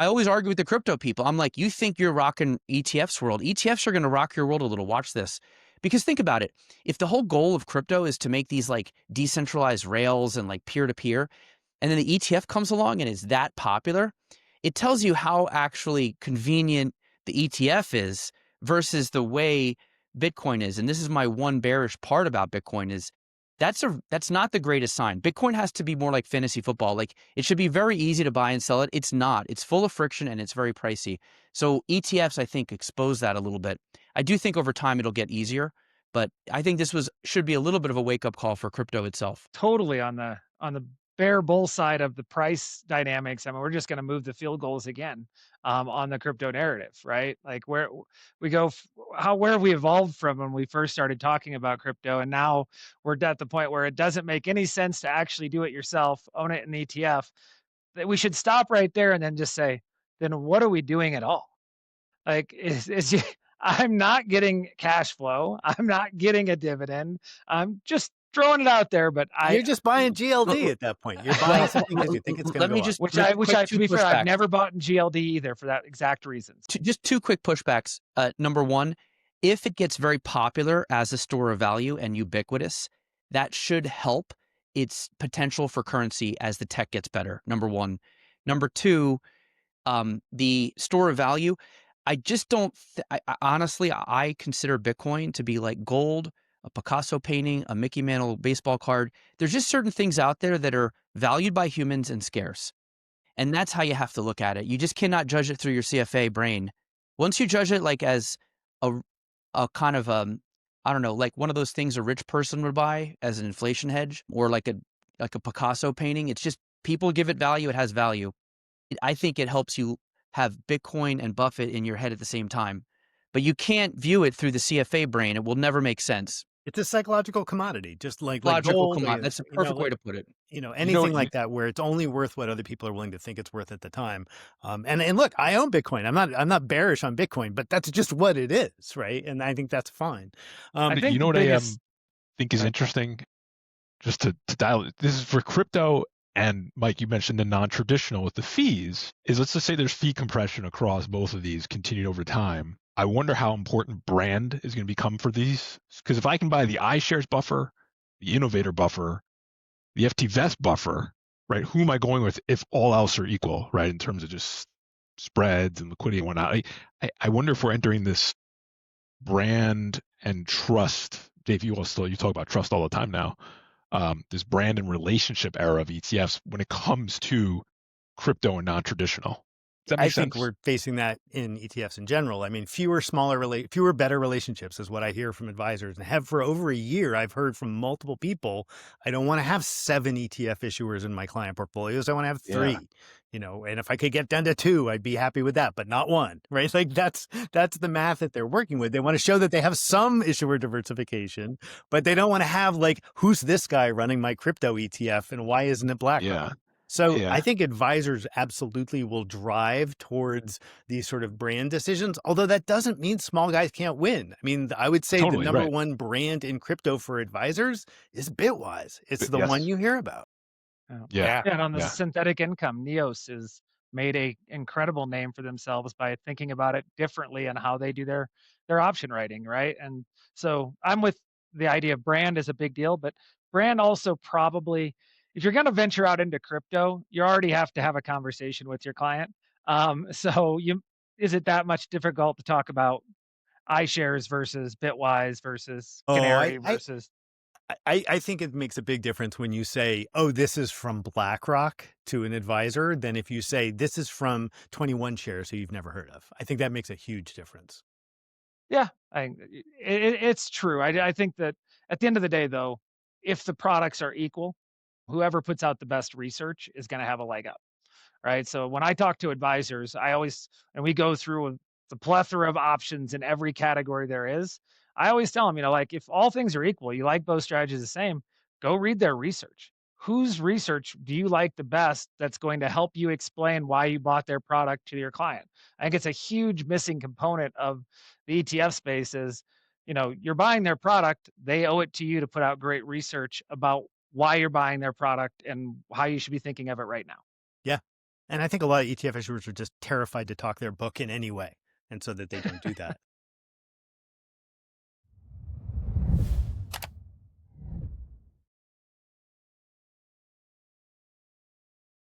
I always argue with the crypto people. I'm like, you think you're rocking ETFs world. ETFs are going to rock your world a little. Watch this. Because think about it. If the whole goal of crypto is to make these like decentralized rails and like peer to peer, and then the ETF comes along and is that popular, it tells you how actually convenient the ETF is versus the way Bitcoin is. And this is my one bearish part about Bitcoin is that's not the greatest sign. Bitcoin has to be more like fantasy football. Like it should be very easy to buy and sell it. It's not. It's full of friction and it's very pricey. So ETFs, I think, expose that a little bit. I do think over time it'll get easier, but I think this should be a little bit of a wake up call for crypto itself. Totally on the bear bull side of the price dynamics. I mean, we're just going to move the field goals again on the crypto narrative, right? Like where we go, where have we evolved from when we first started talking about crypto, and now we're at the point where it doesn't make any sense to actually do it yourself, own it in ETF. That we should stop right there and then just say, then what are we doing at all? Like, I'm not getting cash flow. I'm not getting a dividend. I'm just throwing it out there, but You're just buying GLD at that point. You're buying something because you think it's going to go up. which to be fair, I've never bought in GLD either for that exact reason. Just two quick pushbacks. Number one, if it gets very popular as a store of value and ubiquitous, that should help its potential for currency as the tech gets better. Number one. Number two, the store of value, I just don't, honestly, I consider Bitcoin to be like gold, a Picasso painting, a Mickey Mantle baseball card. There's just certain things out there that are valued by humans and scarce. And that's how you have to look at it. You just cannot judge it through your CFA brain. Once you judge it like as a kind of, I don't know, like one of those things a rich person would buy as an inflation hedge, or like a Picasso painting, it's just people give it value, it has value. I think it helps you have Bitcoin and Buffett in your head at the same time. But you can't view it through the CFA brain. It will never make sense. It's a psychological commodity, just like Logical gold. commodity. That's a perfect way to put it. Anything like that, where it's only worth what other people are willing to think it's worth at the time. And look, I own Bitcoin. I'm not bearish on Bitcoin, but that's just what it is, right? And I think that's fine. I think what I think is interesting, just to dial it. This is for crypto. And Mike, you mentioned the non-traditional with the fees, is let's just say there's fee compression across both of these continued over time. I wonder how important brand is going to become for these. Because if I can buy the iShares buffer, the Innovator buffer, the FTVest buffer, right, who am I going with if all else are equal, right, in terms of just spreads and liquidity and whatnot? I wonder if we're entering this brand and trust. Dave, you talk about trust all the time now. This brand and relationship era of ETFs when it comes to crypto and non-traditional. I think we're facing that in ETFs in general. I mean, fewer better relationships is what I hear from advisors, and have for over a year. I've heard from multiple people. I don't want to have 7 ETF issuers in my client portfolios. I want to have 3. And if I could get down to 2, I'd be happy with that, but not 1, right? Like that's the math that they're working with. They want to show that they have some issuer diversification, but they don't want to have like, who's this guy running my crypto ETF and why isn't it BlackRock? Yeah. So I think advisors absolutely will drive towards these sort of brand decisions, although that doesn't mean small guys can't win. I mean, I would say the number one brand in crypto for advisors is Bitwise. It's the one you hear about. And on the synthetic income, Neos has made a incredible name for themselves by thinking about it differently and how they do their option writing, right? And so I'm with the idea of brand is a big deal, but brand also probably, if you're going to venture out into crypto, you already have to have a conversation with your client. Is it that much difficult to talk about iShares versus Bitwise versus Canary versus? I think it makes a big difference when you say, oh, this is from BlackRock to an advisor, than if you say, this is from 21 Shares who you've never heard of. I think that makes a huge difference. Yeah, it's true. I think that at the end of the day, though, if the products are equal, whoever puts out the best research is going to have a leg up, right? So when I talk to advisors, and we go through the plethora of options in every category there is, I always tell them, like if all things are equal, you like both strategies the same, go read their research. Whose research do you like the best that's going to help you explain why you bought their product to your client? I think it's a huge missing component of the ETF space is, you're buying their product. They owe it to you to put out great research about why you're buying their product and how you should be thinking of it right now. Yeah. And I think a lot of ETF issuers are just terrified to talk their book in any way, and so that they don't do that.